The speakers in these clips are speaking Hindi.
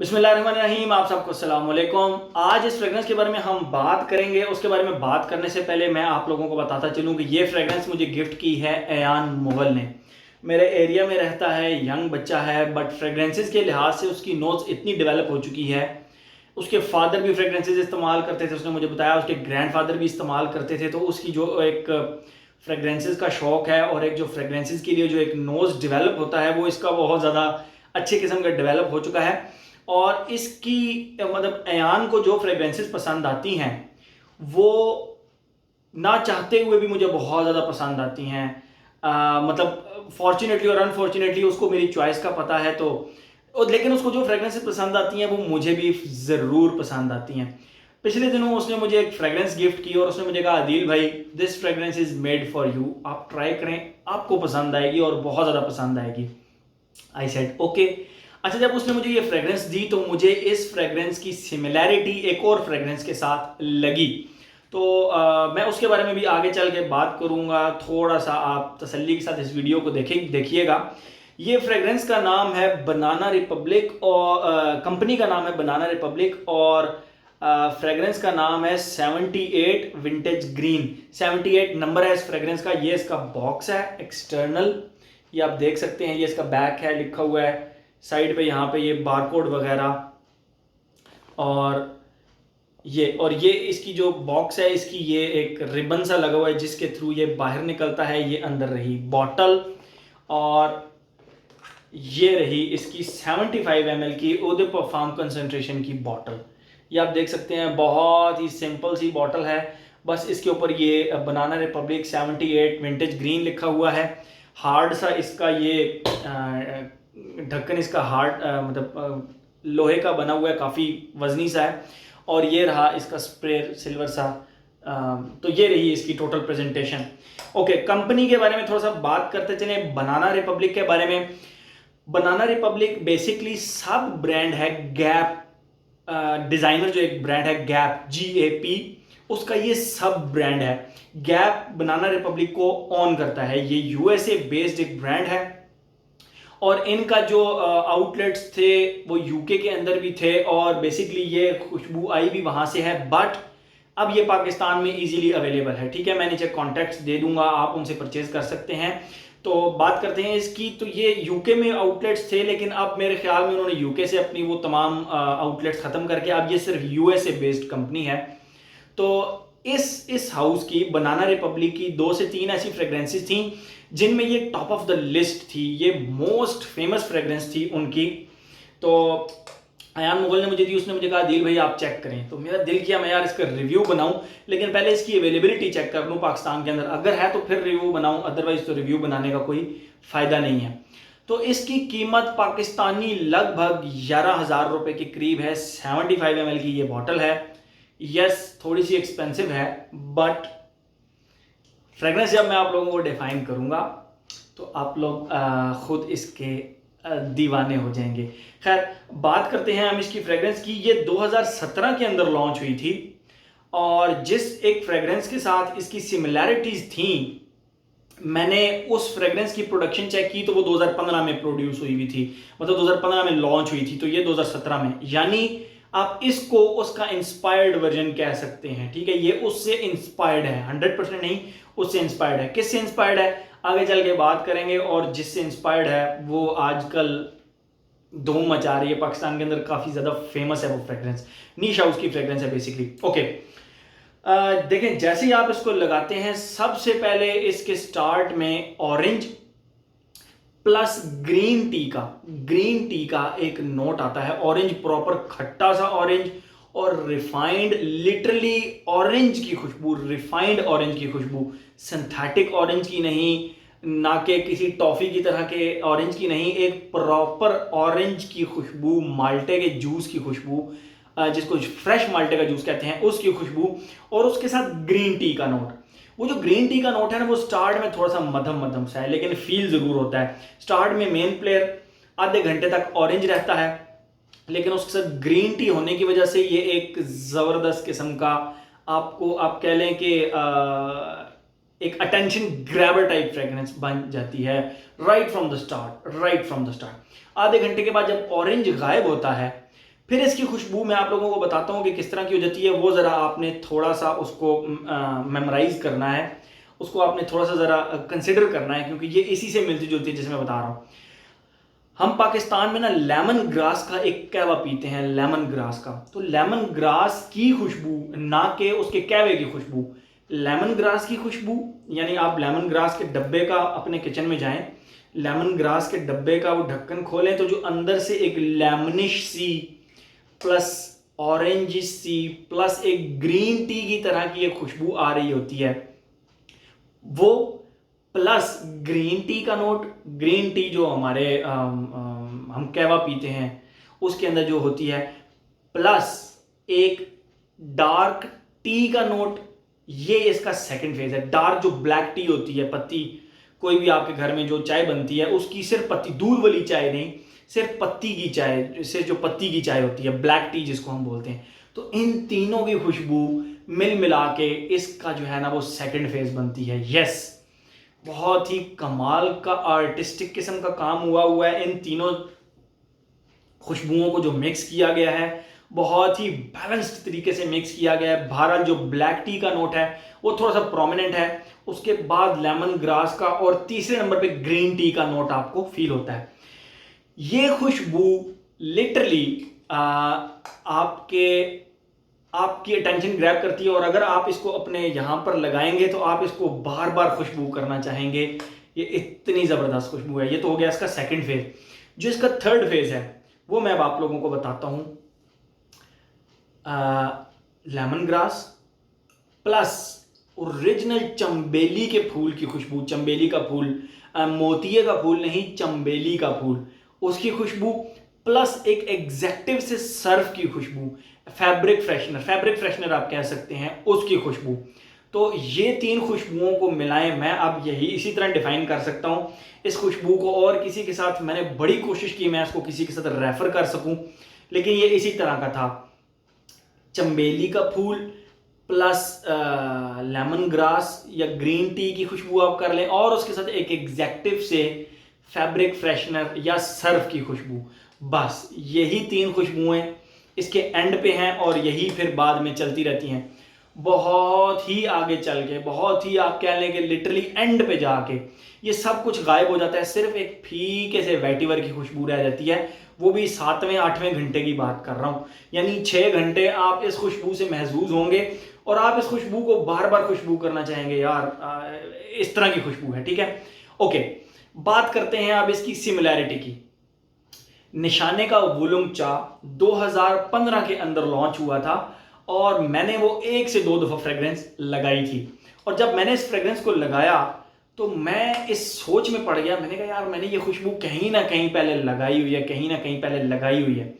बिस्मिल्लाहिर्रहमानिर्रहीम। आप सबको अस्सलाम वालेकुम। आज इस फ्रेग्रेंस के बारे में हम बात करेंगे। उसके बारे में बात करने से पहले मैं आप लोगों को बताता चलूँ कि ये फ्रेग्रेंस मुझे गिफ्ट की है अयान मुगल ने। मेरे एरिया में रहता है, यंग बच्चा है, बट फ्रेग्रेंसेस के लिहाज से उसकी नोट्स इतनी डेवलप हो चुकी है। उसके फादर भी फ्रेग्रेंसेस इस्तेमाल करते थे, उसने मुझे बताया। उसके ग्रैंडफादर भी इस्तेमाल करते थे। तो उसकी जो एक फ्रेग्रेंसेस का शौक है और एक जो फ्रेग्रेंसेस के लिए जो एक नोज डेवलप होता है, वो इसका बहुत ज़्यादा अच्छे किस्म का डेवलप हो चुका है। और इसकी मतलब अयान को जो फ्रेग्रेंसेस पसंद आती हैं वो ना चाहते हुए भी मुझे बहुत ज़्यादा पसंद आती हैं। मतलब फॉर्चुनेटली और अनफॉर्चुनेटली उसको मेरी चॉइस का पता है। तो लेकिन उसको जो फ्रेग्रेंसेस पसंद आती हैं वो मुझे भी ज़रूर पसंद आती हैं। पिछले दिनों उसने मुझे एक फ्रेग्रेंस गिफ्ट की और उसने मुझे कहा, आदिल भाई, this fragrance is made for you, आप ट्राई करें, आपको पसंद आएगी और बहुत ज़्यादा पसंद आएगी। I said okay. अच्छा, जब उसने मुझे ये फ्रेग्रेंस दी तो मुझे इस फ्रेग्रेंस की सिमिलैरिटी एक और फ्रेग्रेंस के साथ लगी। तो मैं उसके बारे में भी आगे चल के बात करूंगा। थोड़ा सा आप तसल्ली के साथ इस वीडियो को देखिएगा। ये फ्रेग्रेंस का नाम है बनाना रिपब्लिक और कंपनी का नाम है बनाना रिपब्लिक और फ्रेग्रेंस का नाम है 78 विंटेज ग्रीन। 78 नंबर है इस फ्रेग्रेंस का। ये इसका बॉक्स है एक्सटर्नल, ये आप देख सकते हैं। ये इसका बैक है, लिखा हुआ है साइड पे यहाँ पे ये बारकोड वगैरह। और ये इसकी जो बॉक्स है, इसकी ये एक रिबन सा लगा हुआ है जिसके थ्रू ये बाहर निकलता है। ये अंदर रही बॉटल और ये रही इसकी 75 ml की ओदे परफॉर्म कंसंट्रेशन की बॉटल। ये आप देख सकते हैं, बहुत ही सिंपल सी बॉटल है। बस इसके ऊपर ये बनाना रिपब्लिक 78 विंटेज ग्रीन लिखा हुआ है। हार्ड सा इसका ये ढक्कन, इसका हार्ड मतलब लोहे का बना हुआ है, काफ़ी वजनी सा है। और ये रहा इसका स्प्रे सिल्वर सा। तो ये रही इसकी टोटल प्रेजेंटेशन। ओके, कंपनी के बारे में थोड़ा सा बात करते चले, बनाना रिपब्लिक के बारे में। बनाना रिपब्लिक बेसिकली सब ब्रांड है गैप। डिजाइनर जो एक ब्रांड है गैप, GAP, उसका ये सब ब्रांड है। गैप बनाना रिपब्लिक को ऑन करता है। ये USA बेस्ड एक ब्रांड है और इनका जो आउटलेट्स थे वो यूके के अंदर भी थे और बेसिकली ये खुशबू आई भी वहां से है। बट अब ये पाकिस्तान में इजीली अवेलेबल है। ठीक है, मैं नीचे कॉन्टैक्ट्स दे दूंगा, आप उनसे परचेज कर सकते हैं। तो बात करते हैं इसकी। तो ये यूके में आउटलेट्स थे, लेकिन अब मेरे ख्याल में उन्होंने यूके से अपनी वो तमाम आउटलेट्स ख़त्म करके अब ये सिर्फ USA बेस्ड कंपनी है। तो इस हाउस की बनाना रिपब्लिक की 2 से 3 ऐसी फ्रेग्रेंसेस थी जिनमें ये टॉप ऑफ द लिस्ट थी। ये मोस्ट फेमस फ्रेग्रेंस थी उनकी। तो अयान मुगल ने मुझे दी, उसने मुझे कहा, दिल भाई आप चेक करें। तो मेरा दिल किया मैं यार इसका रिव्यू बनाऊं, लेकिन पहले इसकी अवेलेबिलिटी चेक कर लूं पाकिस्तान के अंदर। अगर है तो फिर रिव्यू बनाऊं, अदरवाइज तो रिव्यू बनाने का कोई फायदा नहीं है। तो इसकी कीमत पाकिस्तानी लगभग 11,000 रुपए के करीब है। 75 ml की ये बॉटल है। यस, थोड़ी सी एक्सपेंसिव है, बट फ्रेग्रेंस जब मैं आप लोगों को डिफाइन करूंगा तो आप लोग खुद इसके दीवाने हो जाएंगे। खैर, बात करते हैं हम इसकी फ्रेग्रेंस की। ये 2017 के अंदर लॉन्च हुई थी और जिस एक फ्रेग्रेंस के साथ इसकी सिमिलैरिटीज थी, मैंने उस फ्रेग्रेंस की प्रोडक्शन चेक की तो वो 2015 में प्रोड्यूस हुई थी, मतलब 2015 में लॉन्च हुई थी। तो ये 2017 में, यानी आप इसको उसका इंस्पायर्ड वर्जन कह सकते हैं। ठीक है, ये उससे इंस्पायर्ड है, 100% नहीं, उससे इंस्पायर्ड है। किससे इंस्पायर्ड है आगे चल के बात करेंगे। और जिससे इंस्पायर्ड है वो आजकल धूम मचा रही है पाकिस्तान के अंदर, काफ़ी ज़्यादा फेमस है वो फ्रेग्रेंस। नीश हाउस की फ्रेग्रेंस है बेसिकली। ओके, देखें, जैसे ही आप इसको लगाते हैं, सबसे पहले इसके स्टार्ट में ऑरेंज प्लस ग्रीन टी का एक नोट आता है। ऑरेंज प्रॉपर खट्टा सा ऑरेंज और रिफाइंड, लिटरली ऑरेंज की खुशबू, रिफाइंड ऑरेंज की खुशबू, सिंथेटिक ऑरेंज की नहीं, ना कि किसी टॉफी की तरह के ऑरेंज की नहीं, एक प्रॉपर ऑरेंज की खुशबू, माल्टे के जूस की खुशबू, जिसको फ्रेश माल्टे का जूस कहते हैं, उसकी खुशबू। और उसके साथ ग्रीन टी का नोट। वो जो ग्रीन टी का नोट है ना, वो स्टार्ट में थोड़ा सा मध्यम मध्यम सा है, लेकिन फील जरूर होता है। स्टार्ट में मेन प्लेयर आधे घंटे तक ऑरेंज रहता है, लेकिन उसके साथ ग्रीन टी होने की वजह से ये एक जबरदस्त किस्म का, आपको आप कह लें कि एक अटेंशन ग्रैबर टाइप फ्रेग्रेंस बन जाती है राइट फ्रॉम द स्टार्ट। आधे घंटे के बाद जब ऑरेंज गायब होता है फिर इसकी खुशबू मैं आप लोगों को बताता हूँ कि किस तरह की हो जाती है, वो ज़रा आपने थोड़ा सा उसको मेमोराइज करना है, उसको आपने थोड़ा सा ज़रा कंसिडर करना है, क्योंकि ये इसी से मिलती जुलती है जैसे मैं बता रहा हूँ। हम पाकिस्तान में ना लेमन ग्रास का एक कहवा पीते हैं, लेमन ग्रास का। तो लेमन ग्रास की खुशबू, ना कि उसके कहवे की खुशबू, लेमन ग्रास की खुशबू, यानी आप लेमन ग्रास के डब्बे का अपने किचन में जाएं, लेमन ग्रास के डब्बे का वो ढक्कन खोलें तो जो अंदर से एक लेमनिश सी प्लस ऑरेंज सी प्लस एक ग्रीन टी की तरह की एक खुशबू आ रही होती है, वो प्लस ग्रीन टी का नोट, ग्रीन टी जो हमारे हम कहवा पीते हैं उसके अंदर जो होती है, प्लस एक डार्क टी का नोट, ये इसका सेकंड फेज है। डार्क जो ब्लैक टी होती है, पत्ती, कोई भी आपके घर में जो चाय बनती है उसकी सिर्फ पत्ती, दूध वाली चाय नहीं, सिर्फ पत्ती की चाय, सिर्फ जो पत्ती की चाय होती है, ब्लैक टी जिसको हम बोलते हैं। तो इन तीनों की खुशबू मिल मिला के इसका जो है ना वो सेकंड फेज बनती है। यस, बहुत ही कमाल का आर्टिस्टिक किस्म का काम हुआ है। इन तीनों खुशबुओं को जो मिक्स किया गया है, बहुत ही बैलेंस्ड तरीके से मिक्स किया गया है। भारत जो ब्लैक टी का नोट है वो थोड़ा सा प्रोमिनेंट है, उसके बाद लेमन ग्रास का, और तीसरे नंबर पे ग्रीन टी का नोट आपको फील होता है। ये खुशबू लिटरली आपके आपकी अटेंशन ग्रैब करती है, और अगर आप इसको अपने यहाँ पर लगाएंगे तो आप इसको बार बार खुशबू करना चाहेंगे। ये इतनी ज़बरदस्त खुशबू है। ये तो हो गया इसका सेकंड फेज। जो इसका थर्ड फेज है वो मैं अब आप लोगों को बताता हूँ। लेमन ग्रास प्लस ओरिजिनल चंबेली के फूल की खुशबू, चंबेली का फूल, मोतिये का फूल नहीं, चंबेली का फूल, उसकी खुशबू, प्लस एक एग्जैक्टिव से सर्फ की खुशबू, फैब्रिक फ्रेशनर आप कह सकते हैं, उसकी खुशबू। तो ये तीन खुशबुओं को मिलाएं, मैं अब यही इसी तरह डिफाइन कर सकता हूँ इस खुशबू को। और किसी के साथ मैंने बड़ी कोशिश की मैं इसको किसी के साथ रेफर कर सकूं, लेकिन ये इसी तरह का था। चंबेली का फूल प्लस लेमन ग्रास या ग्रीन टी की खुशबू आप कर लें, और उसके साथ एक एग्जैक्टिव से फैब्रिक फ्रेशनर या सर्फ की खुशबू। बस यही तीन खुशबुएं इसके एंड पे हैं, और यही फिर बाद में चलती रहती हैं। बहुत ही आगे चल के, बहुत ही आप कह लें कि लिटरली एंड पे जाके ये सब कुछ गायब हो जाता है, सिर्फ एक फीके से वेटिवर की खुशबू रह जाती है, वो भी 7वें 8वें घंटे की बात कर रहा हूँ। यानी 6 घंटे आप इस खुशबू से महसूस होंगे, और आप इस खुशबू को बार बार खुशबू करना चाहेंगे, यार इस तरह की खुशबू है। ठीक है, ओके, बात करते हैं अब इसकी सिमिलैरिटी की। निशाने का वुलुंग चा 2015 के अंदर लॉन्च हुआ था, और मैंने वो 1 से 2 दफ़ा फ्रेग्रेंस लगाई थी। और जब मैंने इस फ्रेग्रेंस को लगाया तो मैं इस सोच में पड़ गया, मैंने कहा यार मैंने ये खुशबू कहीं ना कहीं पहले लगाई हुई है, कहीं ना कहीं पहले लगाई हुई है।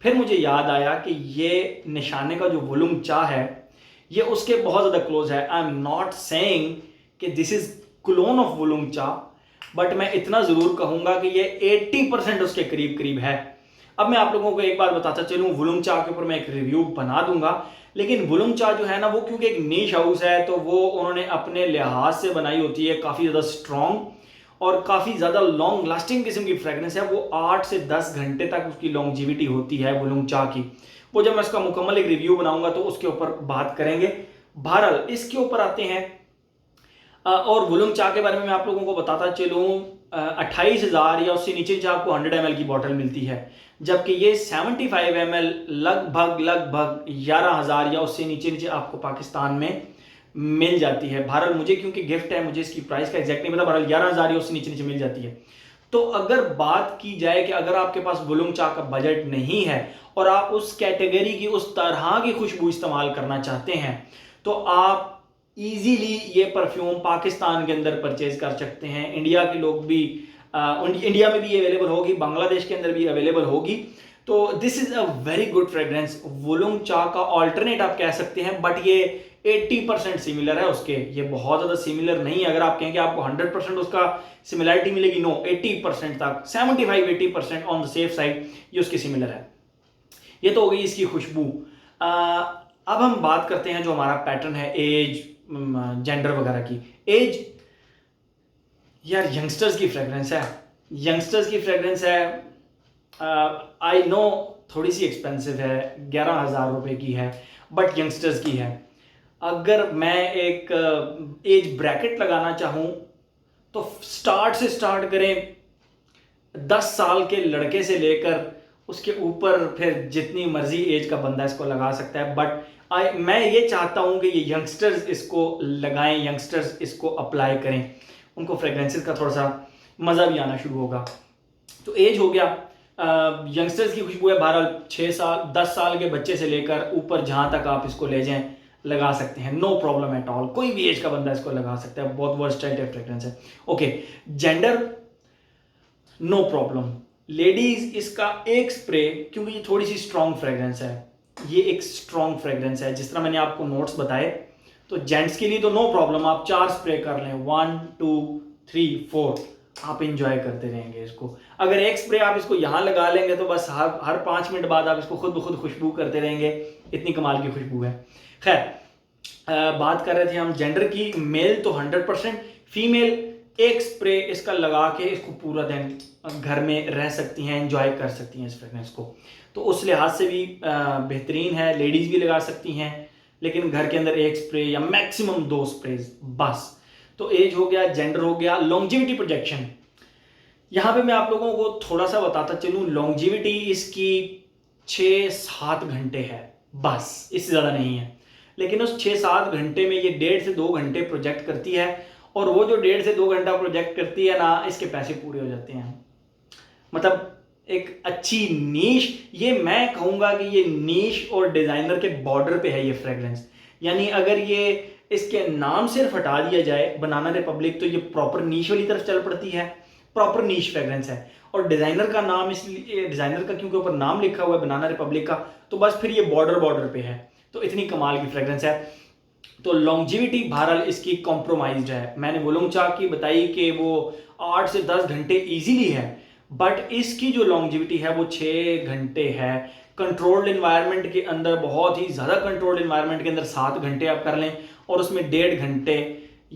फिर मुझे याद आया कि ये निशाने का जो वुलुंग चा है ये उसके बहुत ज़्यादा क्लोज है। आई एम नॉट सेइंग कि दिस इज क्लोन ऑफ वुलुंग चा, बट मैं इतना ज़रूर कहूँगा कि ये 80% उसके करीब करीब है। अब मैं आप लोगों को एक बात बताता चलूँ, वुलुंग चा के ऊपर मैं एक रिव्यू बना दूंगा, लेकिन वुलुंग चा जो है ना वो क्योंकि एक नीश हाउस है, तो वो उन्होंने अपने लिहाज से बनाई होती है, काफ़ी ज़्यादा स्ट्रॉन्ग और काफ़ी ज़्यादा लॉन्ग लास्टिंग किस्म की फ्रेगनेंस है। वो 8 से 10 घंटे तक उसकी लॉन्जिविटी होती है वुलुंग चा की। वो जब मैं इसका मुकम्मल एक रिव्यू बनाऊंगा तो उसके ऊपर बात करेंगे। बहरहाल इसके ऊपर आते हैं, और वुलुंग चा के बारे में मैं आप लोगों को बताता चलूँ, 28,000 या उससे नीचे जो आपको 100 ml की बॉटल मिलती है, जबकि ये 75 ml लगभग 11,000 या उससे नीचे आपको पाकिस्तान में मिल जाती है। बहरहाल मुझे क्योंकि गिफ्ट है, मुझे इसकी प्राइस का एग्जैक्ट नहीं पता, बहरहाल 11,000 या उससे नीचे मिल जाती है। तो अगर बात की जाए कि अगर आपके पास वुलुंग चा का बजट नहीं है और आप उस कैटेगरी की उस तरह की खुशबू इस्तेमाल करना चाहते हैं, तो आप इजीली ये परफ्यूम पाकिस्तान के अंदर परचेज कर सकते हैं। इंडिया के लोग भी इंडिया में भी ये अवेलेबल होगी, बांग्लादेश के अंदर भी अवेलेबल होगी। तो this is a very good fragrance. Oolong चा का ऑल्टरनेट आप कह सकते हैं, बट ये 80% सिमिलर है उसके, ये बहुत ज़्यादा सिमिलर नहीं है। अगर आप कहें कि आपको 100% उसका सिमिलरिटी मिलेगी, नो, 80% तक, 75-80% ऑन द सेफ साइड ये उसकी सिमिलर है। ये तो हो गई इसकी खुशबू। अब हम बात करते हैं जो हमारा पैटर्न है एज, जेंडर वगैरह की। एज, यार यंगस्टर्स की फ्रेग्रेंस है, यंगस्टर्स की फ्रेग्रेंस है। आई नो थोड़ी सी एक्सपेंसिव है, 11,000 रुपये की है, बट यंगस्टर्स की है। अगर मैं एक एज ब्रैकेट लगाना चाहूँ तो स्टार्ट से स्टार्ट करें 10 साल के लड़के से लेकर उसके ऊपर फिर जितनी मर्जी एज का बंदा इसको लगा सकता है। बट मैं ये चाहता हूँ कि ये यंगस्टर्स इसको लगाएं, यंगस्टर्स इसको अप्लाई करें, उनको फ्रेग्रेंसेस का थोड़ा सा मज़ा भी आना शुरू होगा। तो एज हो गया, यंगस्टर्स की खुशबू है, बहरहाल 6 साल 10 साल के बच्चे से लेकर ऊपर जहाँ तक आप इसको ले जाएं लगा सकते हैं, नो प्रॉब्लम एट ऑल। कोई भी एज का बंदा इसको लगा सकता है, बहुत वर्सटाइल टाइप फ्रेग्रेंस है। Okay, gender no problem. Ladies इसका एक स्प्रे, क्योंकि ये थोड़ी सी स्ट्रॉन्ग फ्रेग्रेंस है, ये एक स्ट्रॉन्ग फ्रेग्रेंस है, जिस तरह मैंने आपको नोट्स बताए। तो जेंट्स के लिए तो नो प्रॉब्लम, आप 4 स्प्रे कर लें, 1 2 3 4, आप इंजॉय करते रहेंगे इसको। अगर एक स्प्रे आप इसको यहाँ लगा लेंगे तो बस हर 5 मिनट बाद आप इसको खुद ब खुद खुशबू करते रहेंगे, इतनी कमाल की खुशबू है। खैर, बात कर रहे थे हम जेंडर की। मेल तो 100%, फीमेल एक स्प्रे इसका लगा के इसको पूरा दिन घर में रह सकती हैं, एंजॉय कर सकती हैं इस फ्रेग्रेंस को। तो उस लिहाज से भी बेहतरीन है, लेडीज़ भी लगा सकती हैं, लेकिन घर के अंदर एक स्प्रे या मैक्सिमम 2 स्प्रेज बस। तो एज हो गया, जेंडर हो गया, लॉन्जिविटी प्रोजेक्शन। यहाँ पे मैं आप लोगों को थोड़ा सा बताता चलूँ, लॉन्जिविटी इसकी 6-7 घंटे है बस, इससे ज़्यादा नहीं है। लेकिन उस 6-7 घंटे में ये 1.5 से 2 घंटे प्रोजेक्ट करती है, और वो जो 1.5 से 2 घंटा प्रोजेक्ट करती है ना, इसके पैसे पूरे हो जाते हैं। मतलब एक अच्छी नीश, ये मैं कहूँगा कि ये नीश और डिज़ाइनर के बॉर्डर पे है ये फ्रेग्रेंस। यानी अगर ये इसके नाम सिर्फ हटा दिया जाए बनाना रिपब्लिक, तो ये प्रॉपर नीश वाली तरफ चल पड़ती है, प्रॉपर नीश फ्रेग्रेंस है। और डिज़ाइनर का नाम, इसलिए डिज़ाइनर का क्योंकि ऊपर नाम लिखा हुआ है बनाना रिपब्लिक का, तो बस फिर ये बॉर्डर पे है। तो इतनी कमाल की फ्रेग्रेंस है। तो लॉन्जिविटी बहरहाल इसकी कॉम्प्रोमाइज्ड है। मैंने वोलोंग चा की बताई कि वो 8 से 10 घंटे इजीली है, बट इसकी जो लॉन्जिविटी है वो 6 घंटे है। कंट्रोल्ड इन्वायरमेंट के अंदर, बहुत ही ज़्यादा कंट्रोल्ड इन्वायरमेंट के अंदर 7 घंटे आप कर लें, और उसमें 1.5 घंटे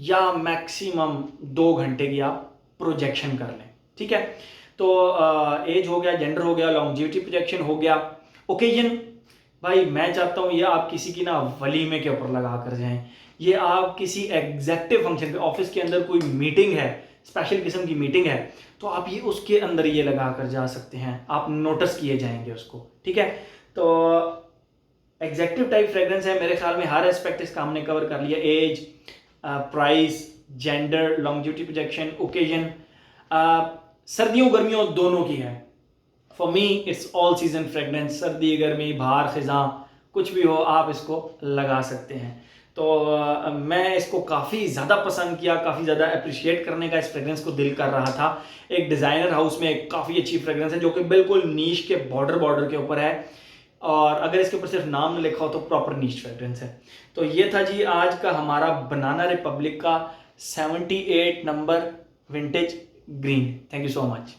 या मैक्सिमम 2 घंटे की आप प्रोजेक्शन कर लें, ठीक है। तो एज हो गया, जेंडर हो गया, लॉन्जिविटी प्रोजेक्शन हो गया। ओकेजन, भाई मैं चाहता हूँ ये आप किसी की ना वलीमे के ऊपर लगा कर जाएं, ये आप किसी एग्जेक्टिव फंक्शन पे, ऑफिस के अंदर कोई मीटिंग है, स्पेशल किस्म की मीटिंग है, तो आप ये उसके अंदर ये लगा कर जा सकते हैं, आप नोटिस किए जाएंगे उसको, ठीक है। तो एग्जेक्टिव टाइप फ्रेग्रेंस है, मेरे ख्याल में हर एस्पेक्ट इसका हमने कवर कर लिया। Age, price, gender, longevity projection, occasion, सर्दियों गर्मियों दोनों की है। For me it's all season fragrance, सर्दी गर्मी बाहर खिज़ां कुछ भी हो आप इसको लगा सकते हैं। तो मैं इसको काफ़ी ज़्यादा पसंद किया, काफ़ी ज़्यादा अप्रिशिएट करने का इस फ्रेग्रेंस को दिल कर रहा था। एक डिज़ाइनर हाउस में एक काफ़ी अच्छी फ्रेग्रेंस है जो कि बिल्कुल नीश के बॉर्डर के ऊपर है, और अगर इसके ऊपर सिर्फ नाम न लिखा हो तो प्रॉपर नीश फ्रेग्रेंस है। तो ये था जी आज का हमारा बनाना रिपब्लिक का 78 number vintage green. Thank you so much.